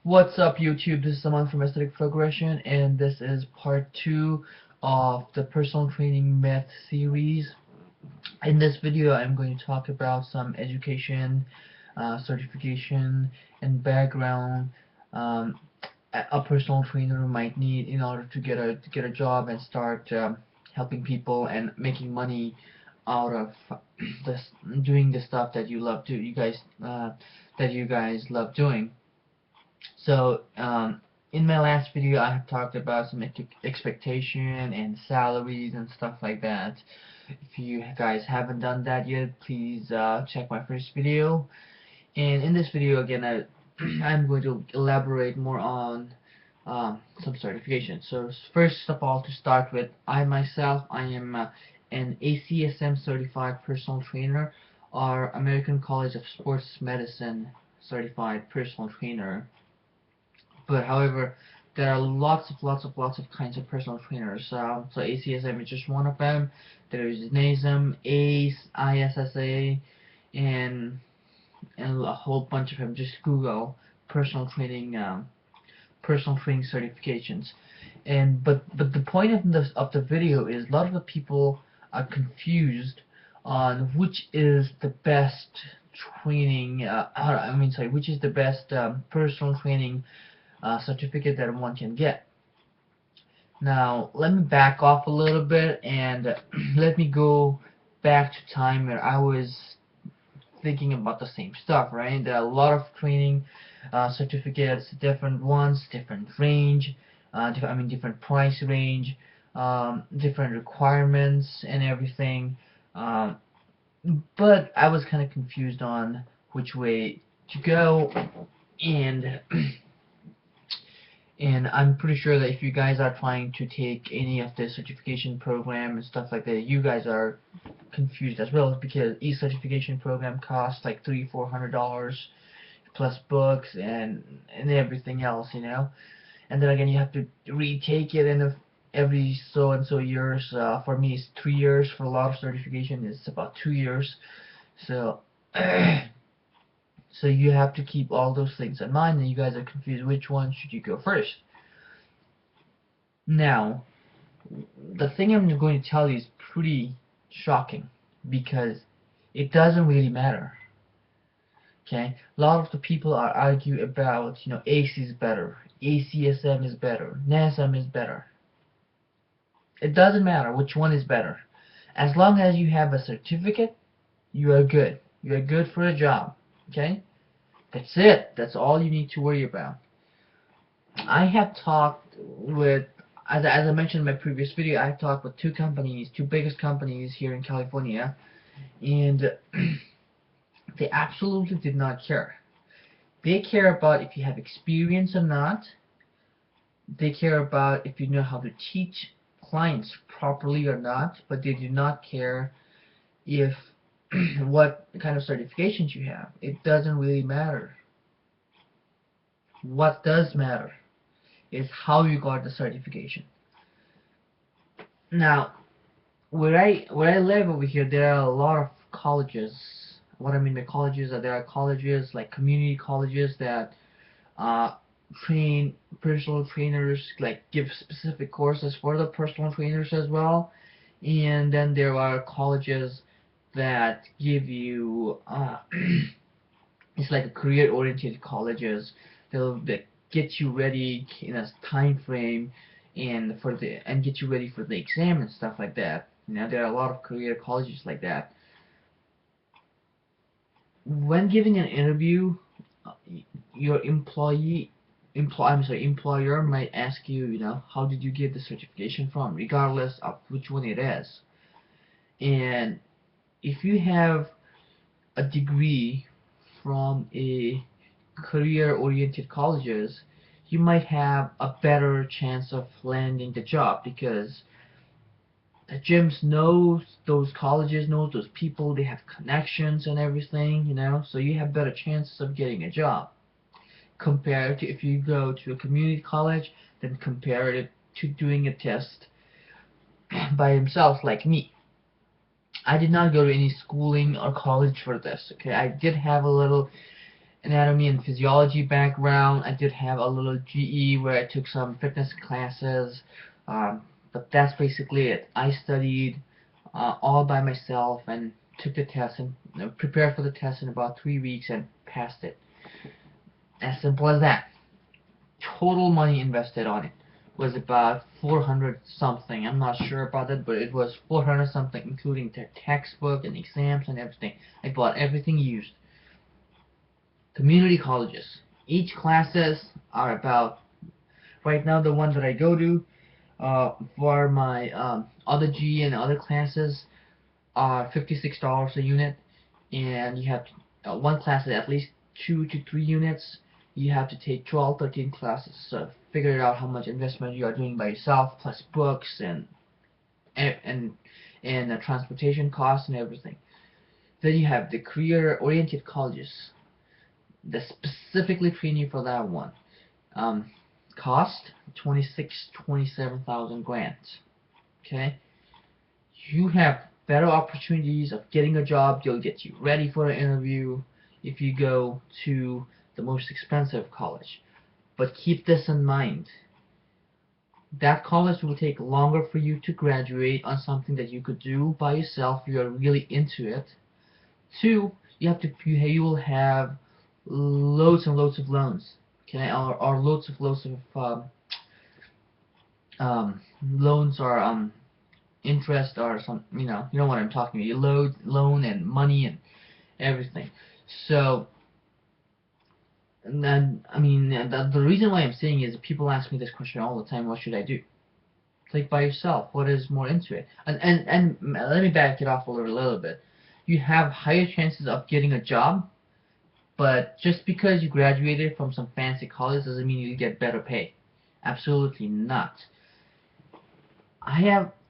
What's up, YouTube? This is Saman from Aesthetic Progression, and this is part 2 of the personal training myth series. In this video, I'm going to talk about some education, certification, and background a personal trainer might need in order to get a job and start helping people and making money out of this, doing the stuff that you love to that you guys love doing. So, in my last video, I have talked about some expectation and salaries and stuff like that. If you guys haven't done that yet, please check my first video. And in this video, again, I'm going to elaborate more on some certifications. So, first of all, to start with, I myself, I am an ACSM certified personal trainer, or American College of Sports Medicine certified personal trainer. But however, there are lots of kinds of personal trainers. So ACSM is just one of them. There is NASM, ACE, ISSA, and a whole bunch of them. Just Google personal training certifications. But the point of the video is a lot of the people are confused on which is the best training. Which is the best personal training certificate that one can get. Now, let me back off a little bit and let me go back to time where I was thinking about the same stuff, right? There are a lot of training certificates, different ones, different range, different price range, different requirements and everything. Um, but I was kind of confused on which way to go, and And I'm pretty sure that if you guys are trying to take any of the certification program and stuff like that, you guys are confused as well, because each certification program costs like $300-400 plus books and everything else, you know. And then again, you have to retake it in every so and so years. For me, it's 3 years. For a lot of certification, it's about 2 years. So So you have to keep all those things in mind, and you guys are confused which one should you go first. Now, the thing I'm going to tell you is pretty shocking, because it doesn't really matter. Okay, a lot of the people are argue about, ACE is better, ACSM is better, NASM is better. It doesn't matter which one is better. As long as you have a certificate, you are good. You are good for a job. Okay? That's it. That's all you need to worry about. I have talked with, as I mentioned in my previous video, I've talked with two biggest companies here in California, and they absolutely did not care. They care about if you have experience or not. They care about if you know how to teach clients properly or not, but they do not care if what kind of certifications you have. It doesn't really matter. What does matter is how you got the certification. Now, where I live over here, there are a lot of colleges. What I mean by colleges are, there are colleges like community colleges that uh, train personal trainers, like give specific courses for the personal trainers as well. And then there are colleges that give you it's like a career-oriented colleges. That get you ready in a time frame and get you ready for the exam and stuff like that. There are a lot of career colleges like that. When giving an interview, uh, your employer might ask you, how did you get the certification from, regardless of which one it is. And if you have a degree from a career-oriented colleges, you might have a better chance of landing the job, because the gyms knows those colleges, knows those people, they have connections and everything, so you have better chances of getting a job compared to if you go to a community college, then compare it to doing a test by himself like me. I did not go to any schooling or college for this. Okay, I did have a little anatomy and physiology background. I did have a little GE where I took some fitness classes, but that's basically it. I studied all by myself and took the test and prepared for the test in about 3 weeks and passed it. As simple as that. Total money invested on it was about 400 something. I'm not sure about it, but it was 400 something, including the textbook and exams and everything. I bought everything used. Community colleges. Each classes are about, right now the one that I go to for my other G and other classes are $56 a unit, and you have one class is at least 2 to 3 units. You have to take 12, 13 classes. So figure out how much investment you are doing by yourself, plus books and transportation costs and everything. Then you have the career-oriented colleges that specifically train you for that one. Cost 26, 27,000 grants. Okay, you have better opportunities of getting a job. They'll get you ready for an interview if you go to the most expensive college. But keep this in mind. That college will take longer for you to graduate on something that you could do by yourself if you are really into it. Two, you will have loads and loads of loans, okay, or loads of loans or interest or some, you know what I'm talking about. You loan and money and everything. So, and then, I mean, the reason why I'm saying is people ask me this question all the time: what should I do? Like by yourself, what is more into it? And let me back it off a little bit. You have higher chances of getting a job, but just because you graduated from some fancy college doesn't mean you get better pay. Absolutely not.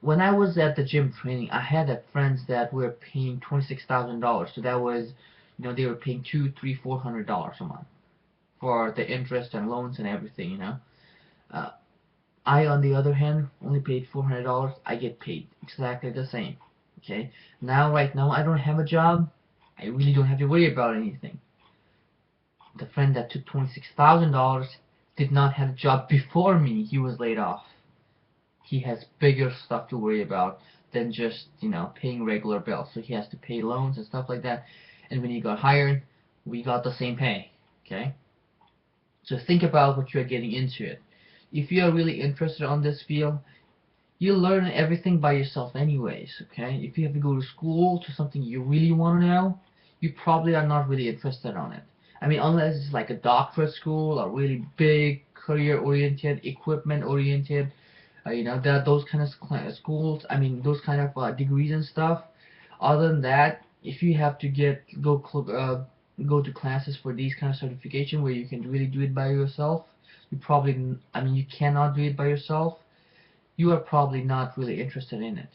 When I was at the gym training, I had friends that were paying $26,000. So that was, they were paying $200, $300, $400 a month for the interest and loans and everything. I, on the other hand, only paid $400. I get paid exactly the same. Okay. Right now, I don't have a job. I really don't have to worry about anything. The friend that took $26,000 did not have a job before me. He was laid off. He has bigger stuff to worry about than just, paying regular bills. So he has to pay loans and stuff like that. And when he got hired, we got the same pay. Okay? So think about what you're getting into it. If you are really interested on this field, you learn everything by yourself anyways. Okay? If you have to go to school to something you really want to know, you probably are not really interested on it. I mean, unless it's like a doctorate school or really big career-oriented, equipment-oriented, those kind of schools. I mean, those kind of degrees and stuff. Other than that, if you have to go to classes for these kind of certification where you can really do it by yourself, you cannot do it by yourself. You are probably not really interested in it.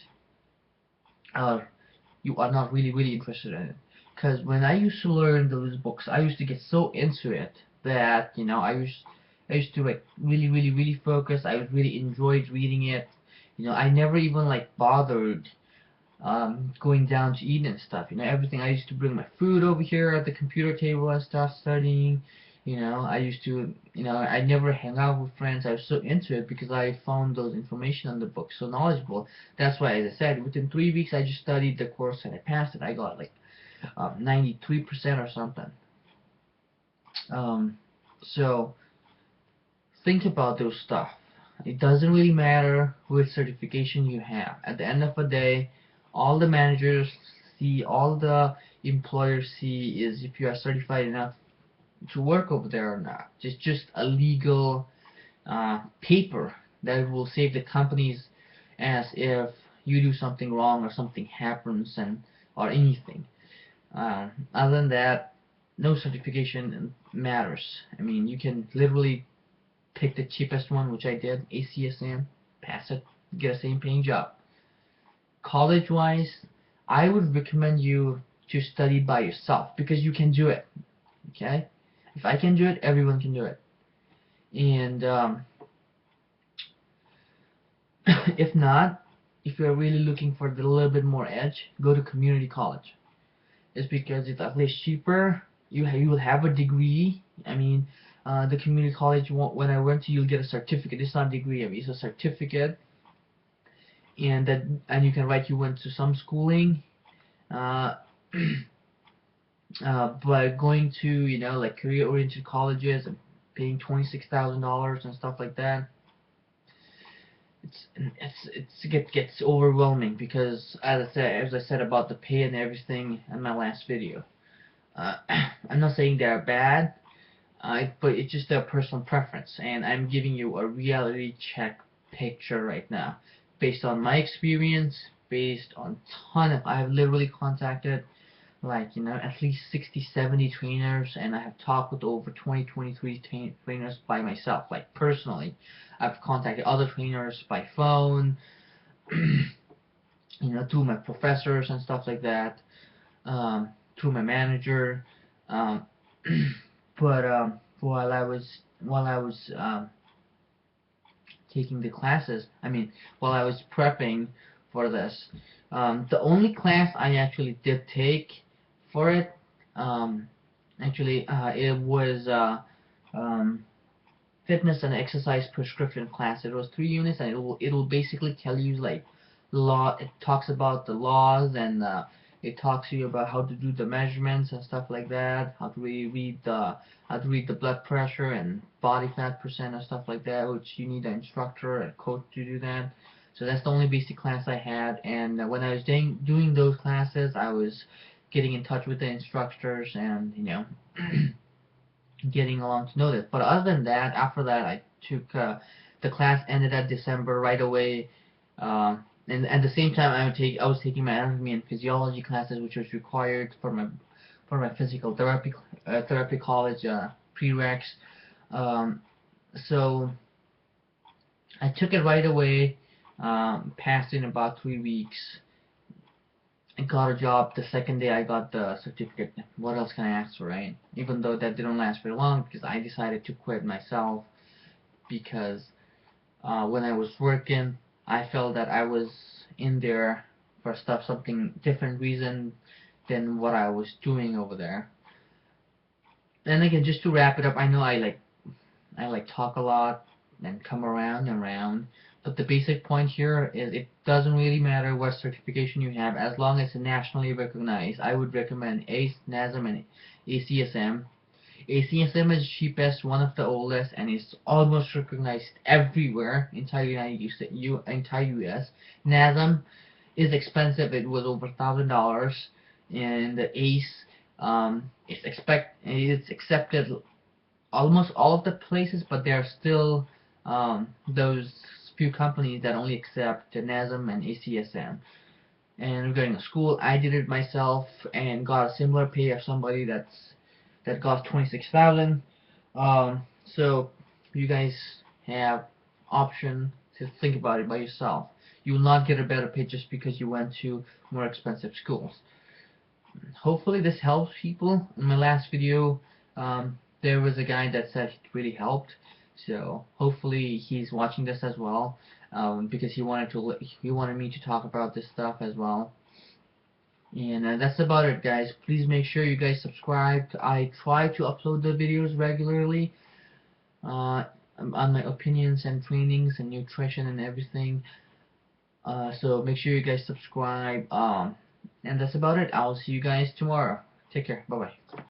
You are not really interested in it. Because when I used to learn those books, I used to get so into it that I used to like really focus. I really enjoyed reading it. I never even like bothered going down to eat and stuff. Everything. I used to bring my food over here at the computer table and stuff, studying. I used to, I never hang out with friends. I was so into it because I found those information on the book so knowledgeable. That's why, as I said, within 3 weeks I just studied the course and I passed it. I got like 93% or something. So think about those stuff. It doesn't really matter which certification you have. At the end of the day, all the managers see, all the employers see is if you are certified enough to work over there or not. It's just a legal paper that will save the companies as if you do something wrong or something happens or anything. Other than that, no certification matters. I mean, you can literally pick the cheapest one, which I did, ACSM, pass it, get a same paying job. College-wise, I would recommend you to study by yourself because you can do it. Okay? If I can do it, everyone can do it. And if not, if you're really looking for a little bit more edge, go to community college. It's because it's at least cheaper. you will have a degree. I mean, the community college when I went to, you'll get a certificate. It's not a degree. I mean, it's a certificate, and you can write you went to some schooling. Uh, by going to, like, career-oriented colleges and paying $26,000 and stuff like that, it gets overwhelming, because as I said about the pay and everything in my last video. I'm not saying they're bad, but it's just their personal preference, and I'm giving you a reality check picture right now, based on my experience, based on I have literally contacted, like, at least 60-70 trainers, and I have talked with over 20-23 trainers by myself, like, personally. I've contacted other trainers by phone, through my professors and stuff like that, through my manager, um, but while I was taking the classes, while I was prepping for this, the only class I actually did take for it, it was fitness and exercise prescription class. It was 3 units, and it'll basically tell you, like, law. It talks about the laws, and it talks to you about how to do the measurements and stuff like that. How to read the blood pressure and body fat percent and stuff like that, which you need an instructor and coach to do that. So that's the only basic class I had, and when I was doing those classes, I was getting in touch with the instructors, and getting along to know this. But other than that, after that, I took the class ended at December right away, and at the same time, I was taking my anatomy and physiology classes, which was required for my physical therapy college prereqs. So I took it right away, passed in about 3 weeks. I got a job the second day I got the certificate. What else can I ask for, right? Even though that didn't last very long, because I decided to quit myself, because when I was working, I felt that I was in there for something different reason than what I was doing over there. And again, just to wrap it up, I know I talk a lot and come around and around, but the basic point here is it doesn't really matter what certification you have, as long as it's nationally recognized. I would recommend ACE, NASM, and ACSM. ACSM is cheapest, one of the oldest, and is almost recognized everywhere, entire US. NASM is expensive. It was over $1,000, and the ACE it's accepted almost all of the places, but there are still those few companies that only accept the NASM and ACSM. And regarding the school, I did it myself and got a similar pay of somebody that got 26,000. So you guys have option to think about it by yourself. You will not get a better pay just because you went to more expensive schools. Hopefully this helps people. In my last video, there was a guy that said it really helped, so hopefully he's watching this as well, because he wanted me to talk about this stuff as well. And that's about it, guys. Please make sure you guys subscribe. I try to upload the videos regularly on my opinions and trainings and nutrition and everything. So make sure you guys subscribe. And that's about it. I'll see you guys tomorrow. Take care. Bye bye.